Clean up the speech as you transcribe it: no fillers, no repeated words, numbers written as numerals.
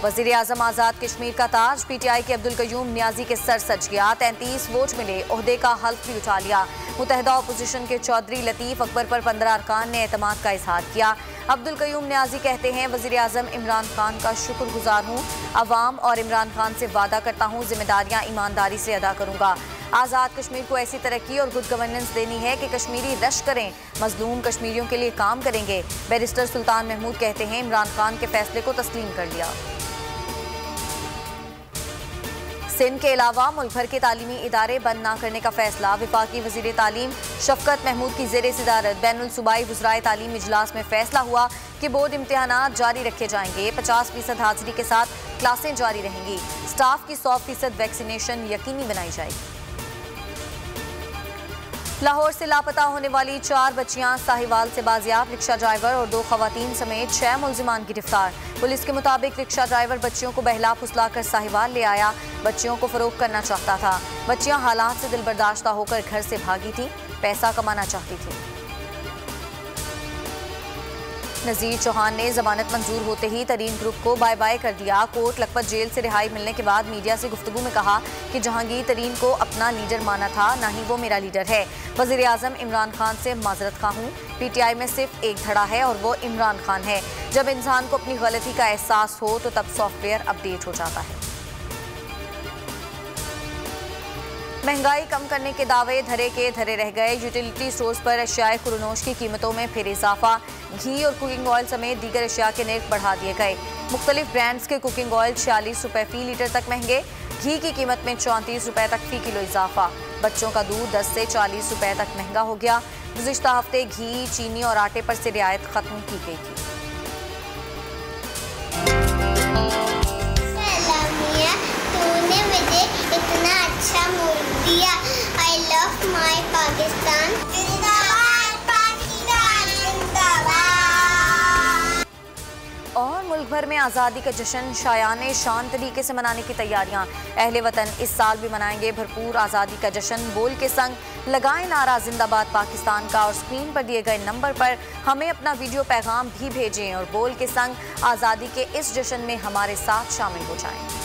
वजीर आजम आजाद कश्मीर का ताज। PTI के अब्दुल कयूम नियाजी के सर सज गया। 33 वोट मिले, ओहदे का हल्फ भी उठा लिया। मुतहदा अपोजिशन के चौधरी लतीफ अकबर पर 15 अरकान ने एतमाद का इजहार किया। अब्दुल कयूम नियाजी कहते हैं, वजीर आजम इमरान खान का शुक्रगुजार हूँ। अवाम और इमरान खान से वादा करता हूँ, जिम्मेदारियाँ ईमानदारी से अदा करूँगा। आज़ाद कश्मीर को ऐसी तरक्की और गुड गवर्नेंस देनी है कि कश्मीरी रश करें, मजलूम कश्मीरियों के लिए काम करेंगे। बैरिस्टर सुल्तान महमूद कहते हैं, इमरान खान के फैसले को तस्लीम कर लिया। सिंध के अलावा मुल्क भर के तालीमी इदारे बंद न करने का फैसला। वफाकी वजीर तालीम शफकत महमूद की ज़ेर सदारत बैनुल सूबाई वज़राए तालीम इजलास में फैसला हुआ कि बोर्ड इम्तिहानात जारी रखे जाएंगे। 50% हाजिरी के साथ क्लासें जारी रहेंगी। स्टाफ की 100% वैक्सीनेशन यकीनी बनाई जाएगी। लाहौर से लापता होने वाली 4 बच्चियां साहिवाल से बाजियाब। रिक्शा ड्राइवर और 2 खवातीन समेत 6 मुलजिमान गिरफ्तार। पुलिस के मुताबिक रिक्शा ड्राइवर बच्चियों को बहला फुसलाकर साहिवाल ले आया। बच्चियों को फरोख्त करना चाहता था। बच्चियां हालात से दिलबर्दाश्ता होकर घर से भागी थीं, पैसा कमाना चाहती थीं। नज़ीर चौहान ने जमानत मंजूर होते ही तरीन ग्रुप को बाय बाय कर दिया। कोट लखपत जेल से रिहाई मिलने के बाद मीडिया से गुफ्तगू में कहा कि जहांगीर तरीन को अपना लीडर माना था, ना ही वो मेरा लीडर है। वज़ीर आज़म इमरान खान से माजरत खा हूँ। PTI में सिर्फ एक धड़ा है और वो इमरान खान है। जब इंसान को अपनी गलती का एहसास हो तो तब सॉफ्टवेयर अपडेट हो जाता है। महंगाई कम करने के दावे धरे के धरे रह गए। यूटिलिटी स्टोर्स पर अशियाए खुरनोश की कीमतों में फिर इजाफा। घी और कुकिंग ऑयल समेत दीगर अशिया के नर्ख बढ़ा दिए गए। मुख्तलिफ ब्रांड्स के कुकिंग ऑयल 46 रुपये फी लीटर तक महंगे। घी की कीमत में 34 रुपये तक फी किलो इजाफा। बच्चों का दूध 10 से 40 रुपये तक महंगा हो गया। गुज़िश्ता हफ्ते घी, चीनी और आटे पर से रियायत खत्म की गई थी। तूने मुझे इतना अच्छा मूड दिया। I love my Pakistan. जिंदाबाद पाकिस्तान जिंदाबाद। और मुल्क भर में आज़ादी का जश्न शायाने शान तरीके से मनाने की तैयारियां। अहले वतन इस साल भी मनाएंगे भरपूर आज़ादी का जश्न। बोल के संग लगाएं नारा जिंदाबाद पाकिस्तान का और स्क्रीन पर दिए गए नंबर पर हमें अपना वीडियो पैगाम भी भेजें और बोल के संग आज़ादी के इस जश्न में हमारे साथ शामिल हो जाएं।